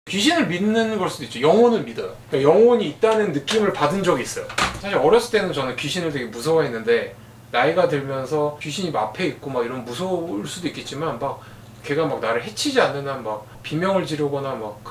귀신을 믿는 걸 수도 있죠. 영혼을 믿어요. 그러니까 영혼이 있다는 느낌을 받은 적이 있어요. 사실 어렸을 때는 저는 귀신을 되게 무서워했는데 나이가 들면서 귀신이 막 앞에 있고 막 이런 무서울 수도 있겠지만 막 걔가 막 나를 해치지 않는 한 막 비명을 지르거나 막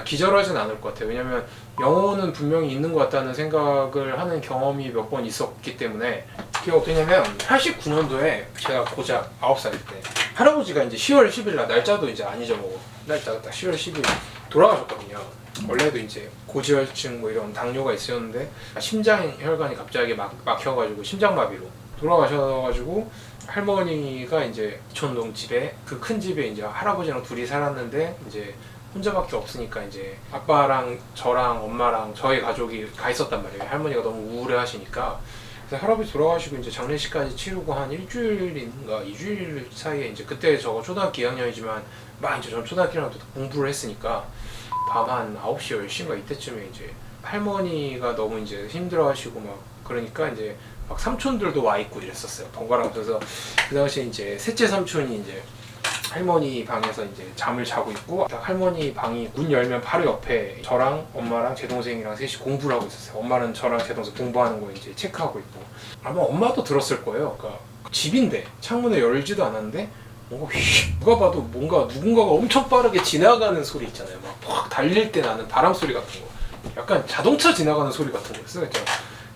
기절하진 않을 것 같아요. 왜냐면 영혼은 분명히 있는 것 같다는 생각을 하는 경험이 몇 번 있었기 때문에. 그게 어떠냐면 89년도에 제가 고작 9살 때 할아버지가 이제 10월 10일 날짜도 이제 안 잊어먹어. 날짜가 딱 10월 10일 돌아가셨거든요. 원래도 이제 고지혈증 뭐 이런 당뇨가 있었는데 심장 혈관이 갑자기 막혀가지고 심장마비로 돌아가셔가지고 할머니가 이제 이촌동 집에 그 큰 집에 이제 할아버지랑 둘이 살았는데 이제 혼자밖에 없으니까 이제 아빠랑 저랑 엄마랑 저희 가족이 가 있었단 말이에요. 할머니가 너무 우울해 하시니까. 그래서 할아버지 돌아가시고 이제 장례식까지 치르고 한 일주일인가 2주일 사이에 이제 그때 저거 초등학교 2학년이지만 막 이제 전 초등학교랑도 공부를 했으니까 밤 한 9시 10시인가 이때쯤에 이제 할머니가 너무 이제 힘들어 하시고 막 그러니까 이제 막 삼촌들도 와 있고 이랬었어요. 번갈아 가면서. 그 당시에 이제 셋째 삼촌이 이제 할머니 방에서 이제 잠을 자고 있고 딱 할머니 방이 문 열면 바로 옆에 저랑 엄마랑 제 동생이랑 셋이 공부를 하고 있었어요. 엄마는 저랑 제 동생 공부하는 거 이제 체크하고 있고. 아마 엄마도 들었을 거예요. 그러니까 집인데 창문을 열지도 않았는데 뭔가 누가 봐도 뭔가 누군가가 엄청 빠르게 지나가는 소리 있잖아요. 막 확 달릴 때 나는 바람 소리 같은 거. 약간 자동차 지나가는 소리 같은 거였어요.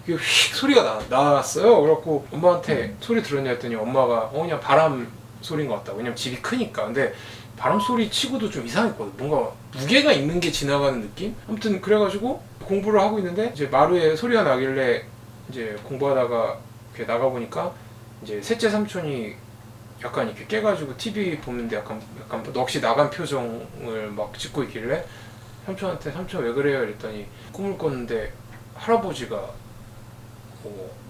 휙 소리가 나왔어요. 그래갖고 엄마한테 소리 들었냐 했더니 엄마가 그냥 바람 소리인 것 같다고. 왜냐면 집이 크니까. 근데 바람 소리 치고도 좀 이상했거든. 뭔가 무게가 있는 게 지나가는 느낌? 아무튼 그래가지고 공부를 하고 있는데 이제 마루에 소리가 나길래 이제 공부하다가 이렇게 나가보니까 이제 셋째 삼촌이 약간 이렇게 깨가지고 TV 보는데 약간 넋이 나간 표정을 막 짓고 있길래 삼촌한테 삼촌 왜 그래요? 이랬더니 꿈을 꿨는데 할아버지가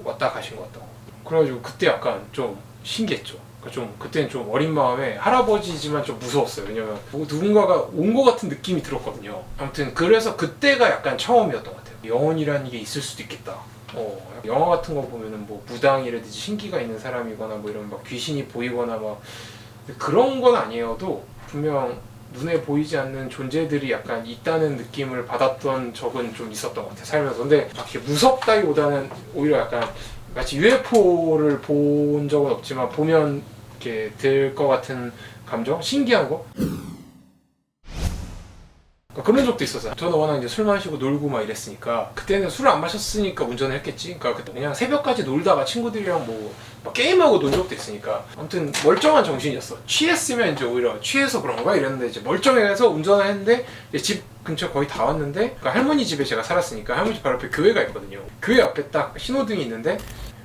왔다 가신 것 같다고. 그래가지고 그때 약간 좀 신기했죠. 그러니까 좀 그때는 좀 어린 마음에 할아버지지만 좀 무서웠어요. 왜냐면 누군가가 온 것 같은 느낌이 들었거든요. 아무튼 그래서 그때가 약간 처음이었던 것 같아요. 영혼이라는 게 있을 수도 있겠다. 영화 같은 거 보면은 뭐 무당이라든지 신기가 있는 사람이거나 뭐 이런 막 귀신이 보이거나 막 그런 건 아니어도 분명 눈에 보이지 않는 존재들이 약간 있다는 느낌을 받았던 적은 좀 있었던 것 같아요, 살면서. 근데 막 이렇게 무섭다기보다는 오히려 약간 마치 UFO를 본 적은 없지만 보면 이렇게 들 것 같은 감정? 신기한 거? 그런 적도 있었어요. 저는 워낙 이제 술 마시고 놀고 막 이랬으니까 그때는 술을 안 마셨으니까 운전을 했겠지. 그러니까 그때 그냥 새벽까지 놀다가 친구들이랑 뭐 막 게임하고 논 적도 있으니까 아무튼 멀쩡한 정신이었어. 취했으면 이제 오히려 취해서 그런가 이랬는데 이제 멀쩡해서 운전을 했는데 이제 집 근처 거의 다 왔는데 그러니까 할머니 집에 제가 살았으니까 할머니 집 바로 앞에 교회가 있거든요. 교회 앞에 딱 신호등이 있는데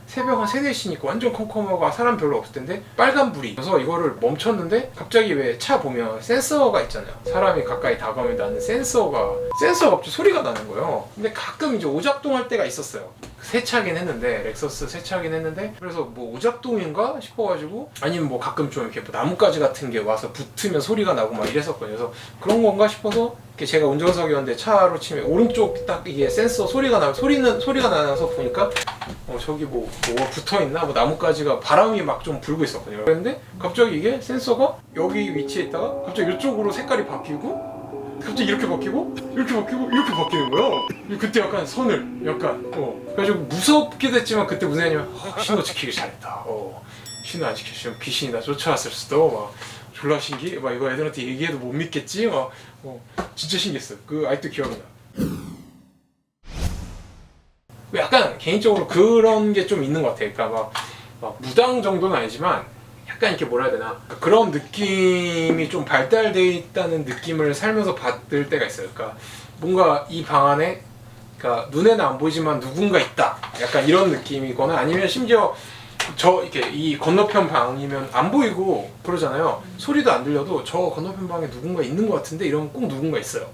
새벽 한 3, 4시니까 완전 컴컴하고 사람 별로 없을 텐데 빨간불이 그래서 이거를 멈췄는데 갑자기 왜 차 보면 센서가 있잖아요. 사람이 가까이 다가오면 나는 센서가 갑자기 소리가 나는 거예요. 근데 가끔 이제 오작동할 때가 있었어요. 새 차긴 했는데 렉서스 새 차긴 했는데 그래서 뭐 오작동인가 싶어가지고 아니면 뭐 가끔 좀 이렇게 나뭇가지 같은 게 와서 붙으면 소리가 나고 막 이랬었거든요. 그래서 그런 건가 싶어서 이렇게 제가 운전석이었는데 차로 치면 오른쪽 딱 이게 센서 소리가 나서 보니까 저기 뭐 붙어있나? 뭐 나뭇가지가 바람이 막 좀 불고 있었거든요. 그런데 갑자기 이게 센서가 여기 위치에 있다가 갑자기 이쪽으로 색깔이 바뀌고 갑자기 이렇게 바뀌고 이렇게 바뀌는 거예요. 그때 약간 그래가지고 무섭게 됐지만 그때 무슨 얘기냐면 신호 지키길 잘했다. 신호 안 지켰으면 귀신이 나 쫓아왔을 수도 막 졸라 신기? 막 이거 애들한테 얘기해도 못 믿겠지? 막 진짜 신기했어요. 그 아직도 기억이 나. 약간 개인적으로 그런 게 좀 있는 것 같아요. 그러니까 막 무당 정도는 아니지만 약간 이렇게 뭐라 해야 되나 그런 느낌이 좀 발달되어 있다는 느낌을 살면서 받을 때가 있어요. 그러니까 뭔가 이 방 안에 그러니까 눈에는 안 보이지만 누군가 있다. 약간 이런 느낌이거나 아니면 심지어 이렇게 이 건너편 방이면 안 보이고 그러잖아요. 소리도 안 들려도 저 건너편 방에 누군가 있는 것 같은데 이러면 꼭 누군가 있어요.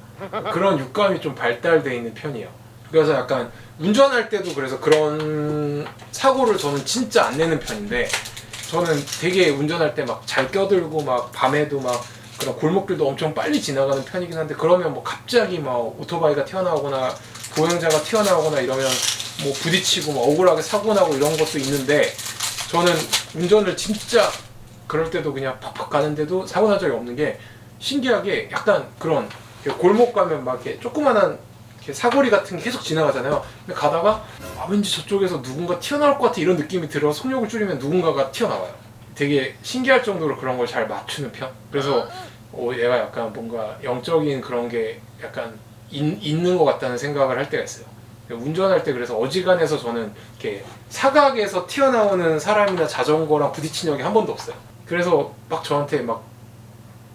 그런 육감이 좀 발달되어 있는 편이에요. 그래서 약간 운전할 때도 그래서 그런 사고를 저는 진짜 안 내는 편인데 저는 되게 운전할 때 막 잘 껴들고 막 밤에도 막 그런 골목길도 엄청 빨리 지나가는 편이긴 한데 그러면 뭐 갑자기 막 오토바이가 튀어나오거나 보행자가 튀어나오거나 이러면 뭐 부딪히고 막 억울하게 사고 나고 이런 것도 있는데 저는 운전을 진짜 그럴 때도 그냥 팍팍 가는데도 사고 난 적이 없는 게 신기하게 약간 그런 골목 가면 막 이렇게 조그만한 이렇게 사거리 같은 게 계속 지나가잖아요. 근데 가다가 왠지 저쪽에서 누군가 튀어나올 것 같아 이런 느낌이 들어 속력을 줄이면 누군가가 튀어나와요. 되게 신기할 정도로 그런 걸 잘 맞추는 편. 그래서 얘가 약간 뭔가 영적인 그런 게 약간 있는 것 같다는 생각을 할 때가 있어요. 운전할 때 그래서 어지간해서 저는 이렇게 사각에서 튀어나오는 사람이나 자전거랑 부딪힌 적이 한 번도 없어요. 그래서 막 저한테 막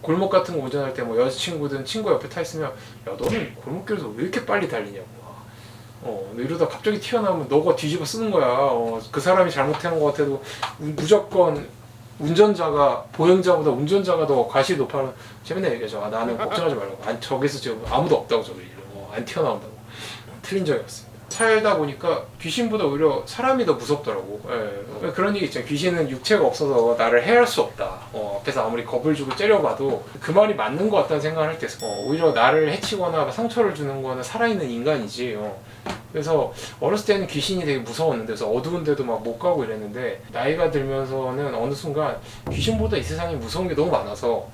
골목 같은 거 운전할 때 뭐 여자친구든 친구 옆에 타 있으면 야 너는 골목길에서 왜 이렇게 빨리 달리냐고 너 이러다 갑자기 튀어나오면 너가 뒤집어 쓰는 거야. 그 사람이 잘못한 것 같아도 무조건 운전자가 보행자보다 운전자가 더 과실이 높아는 재밌는 얘기죠. 나는 걱정하지 말라고. 저기서 지금 아무도 없다고 저기 안 튀어나온다고. 틀린 적이 없습니다. 살다 보니까 귀신보다 오히려 사람이 더 무섭더라고. 예. 그런 얘기 있잖아요. 귀신은 육체가 없어서 나를 해할 수 없다. 앞에서 아무리 겁을 주고 째려봐도 그 말이 맞는 것 같다는 생각을 할 때 오히려 나를 해치거나 상처를 주는 거는 살아있는 인간이지. 그래서 어렸을 때는 귀신이 되게 무서웠는데 그래서 어두운 데도 막 못 가고 이랬는데 나이가 들면서는 어느 순간 귀신보다 이 세상에 무서운 게 너무 많아서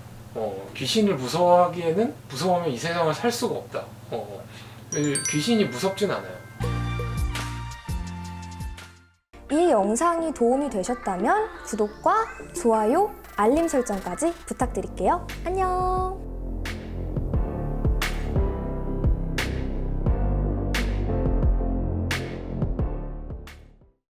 귀신을 무서워하면 이 세상을 살 수가 없다. 귀신이 무섭진 않아요. 이 영상이 도움이 되셨다면 구독과 좋아요, 알림 설정까지 부탁드릴게요. 안녕!